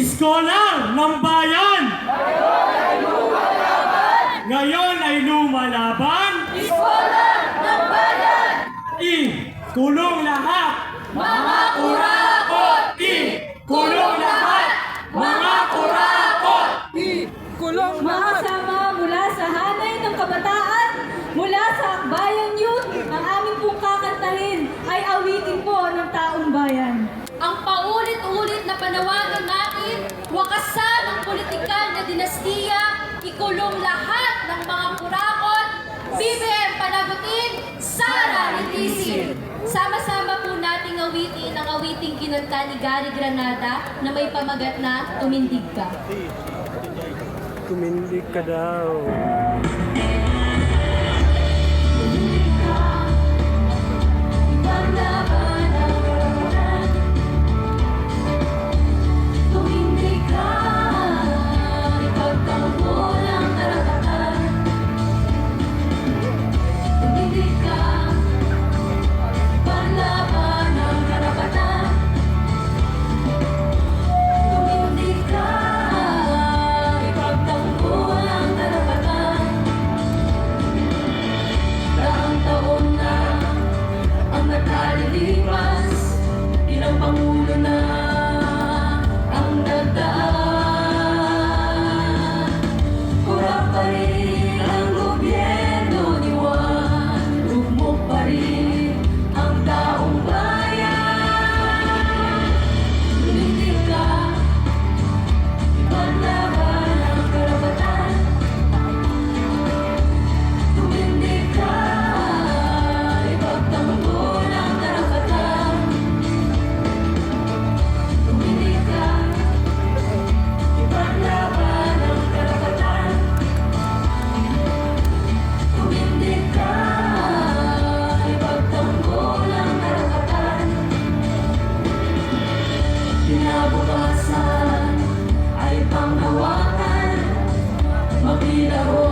Iskolar ng bayan! Ngayon ay lumalaban! Iskolar ng bayan! Kulong lahat! Mga kurakot! Kulong lahat! Mga kurakot! Kulong mga sama mula sa hanay ng kabataan, mula sa Akbayang Youth, ang aming pong kakantahin ay awitin po ng taong bayan. Ang paulit-ulit na panawagan natin, wakasan ang politikal na dinastiya, ikulong lahat ng mga kurakot, BBM panagutin, Sara litisin. Sama-sama po nating awitin ang awiting kinanta ni Gary Granada na may pamagat na Tumindig Ka. Tumindig ka daw. Pangulo na ang nagdaan. Kurap pa rin ang gobyerno ni Juan, ugmok pa rin ang taong bayan. Tumindig ka, ipaglaban ang karapatan. Tumindig ka, ipagtanggol ang karapatan. Kinabukasan ay panghawakan, maglilaro